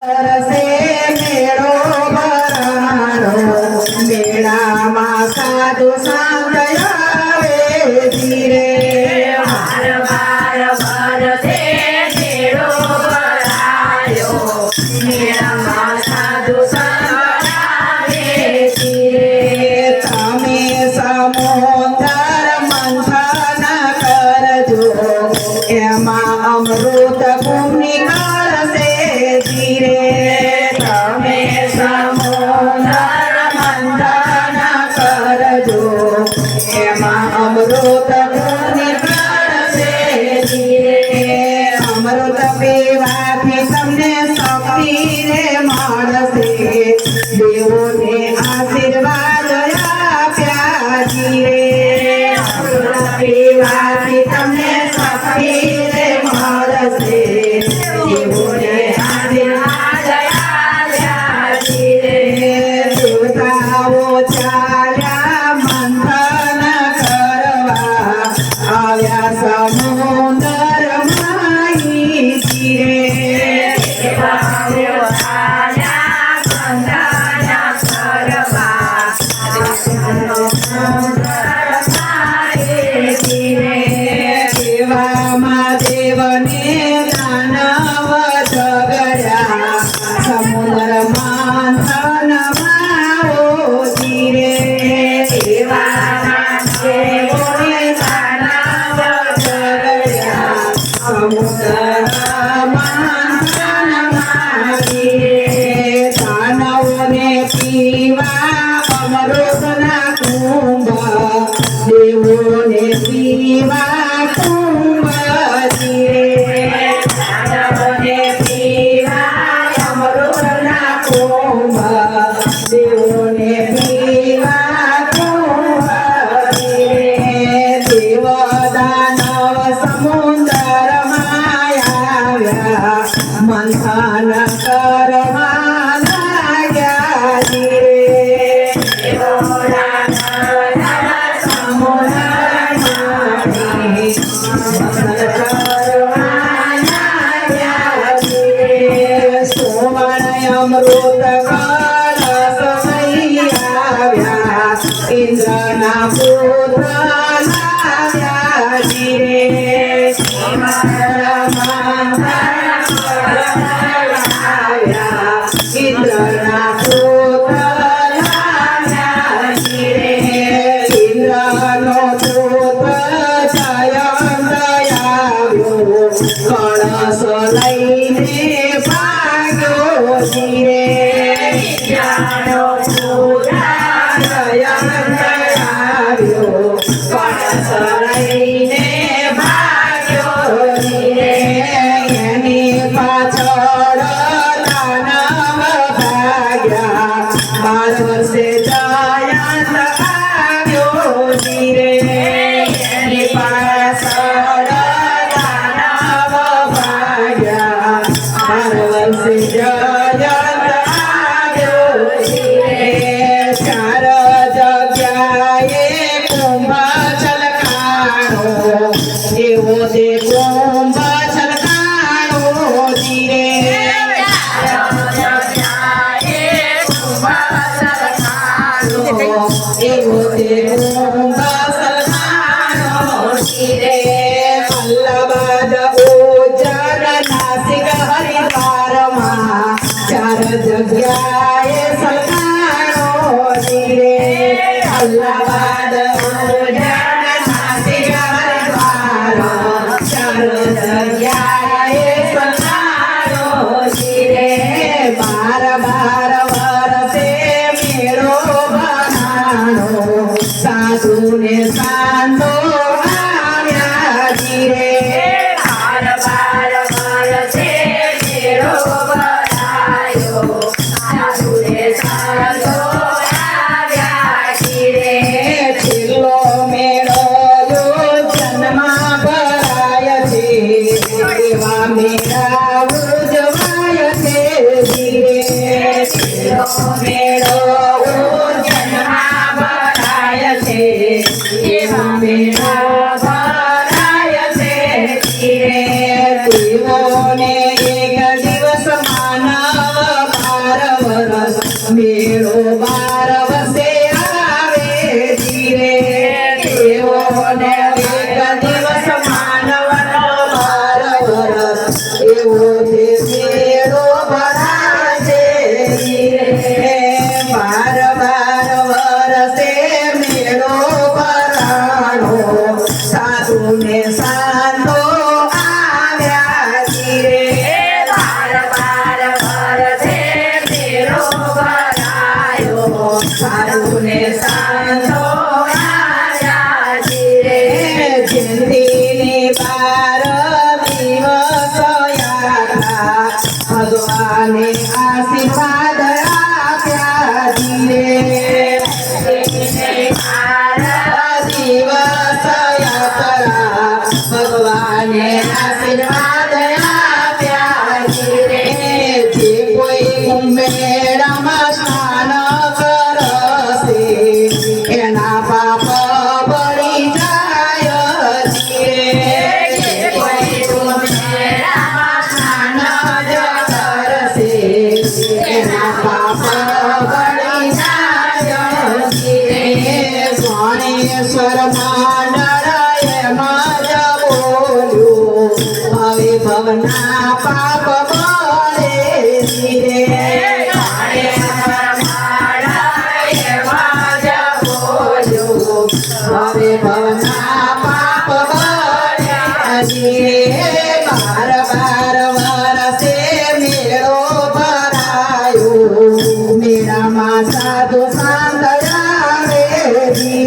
રસે મેળો ભરાણો મેળામાં સાધુ સંત આવે ધીરે વાર વાર વરસે મેળો ભરાયો મેળામાં સાધુ સંત આવે ધીરે તમે સમુદ્ર મંથન કરજો એમાં અમૃત કુંભ નીકળશે ધીરે તમે સમુદ્ર મંથન કરજો એમાં અમૃત કુંભ નીકળશે ધીરે અમૃત પીવાથી તમને શક્તિ રે મળશે દેવોને આશીર્વાદ આપ્યા ધીરે અમૃત પીવાથી તમને શક્તિ રે મળશે દેવોને આશીર્વાદ આપ્યા ધીરે દેવતાઓ ચાલ્યા મંથન કરવા આવ્યા સમુદ્ર માઈ ધીરે દેવામાં દેવને દાનવ ઝઘડ્યા સમુદ્ર મંથનમાં ઓ ધીરે દેવામાં દેવોને દાનવ ઝઘડ્યા સમુદ્ર મંથનમાં ધીરે દાનવોને પીવા અમૃતના કુંભ દેવોને પીવા કુંભ ધીરે દાનવોને પીવા અમૃતના કુંભ દેવોને પીવા કુંભ ધીરે દેવ દાનવ સમુદ્રમાં આવ્યા મંથન કરવા લાગ્યા ધીરે અમૃત કળશ લઈ આવ્યા ઇન્દ્રના પુત્ર લાવ્યા ધીરે ઇન્દ્રના પુત્ર લાવ્યા ધીરે ઇન્દ્રનો પુત્ર જયંત આવ્યો કળશ લઈને ભાગ્યો ધીરે જયંત આવ્યો કળશ લઈને ભાગ્યો ધીરે એની પાછળ દાનવ ભાગ્યા 12 વર્ષે જયંત આવ્યો ધીરે એની પાછળ દાનવ ભાગ્યા 12 વર્ષે જયંત આવ્યો ધીરે ચાર જગ્યાએ કુંભ છલકાણો એવો તે કુંભ છલકાણો ધીરે એવો તે કુંભ છલકાણો ધીરે મલ્લબાદ ઓજર નાસિક હરિદ્વારમાં ચાર જગ્યાએ છલકાણો ધીરે મલ્લબાદ ઓજર નાસિક હરિદ્વારમાં ચાર જગ્યાએ છલકાણો ધીરે 12 વર્ષે મેળો ભરાણો સાધુને સાંધો આવ્યા ધીરે 12 વર્ષે મેળો ભરાયો સાધુને સાંધો આવ્યા ધીરે છેલ્લો મેળો યોજનમાં ભરાય છે એવા મેળા ઉજવાય છે ધીરે છેલ્લો મેળો યોજનમાં ભરાય છે એવા મેળા ભરાય છે ધીરે દેવોને એક દિવસ માનવ મેળો 12 વર્ષે આવે ધીરે તેઓને એક દિવસ માનવનો 12 વર્ષ એવો તે મેળો ભરાશે ધીરે 12 વર્ષે મેળો ભરાણો સાધુને સાંધો આવ્યા ધીરે 12 વર્ષે મેળો ભરાયો સાધુને સાંધો આવ્યા ધીરે જયંતીની 12 દિવસ યાત્રા ભગવાને આશીર્વાદ આપ્યા ધીરે 12 દિવસ યાત્રા ભગવાને આશીર્વાદ આપ્યા ધીરે જે કોઈ મેળામાં સ્નાન કરશે એના પાપ બળી જાય ધીરે કોઈ મેળામાં સ્નાન જ કરશે એના પાપ બળી જાય ધીરે ગણેશ્વર મંડળ એમ જ બોલ્યું હવે ભવના પાપ બળે ધીરે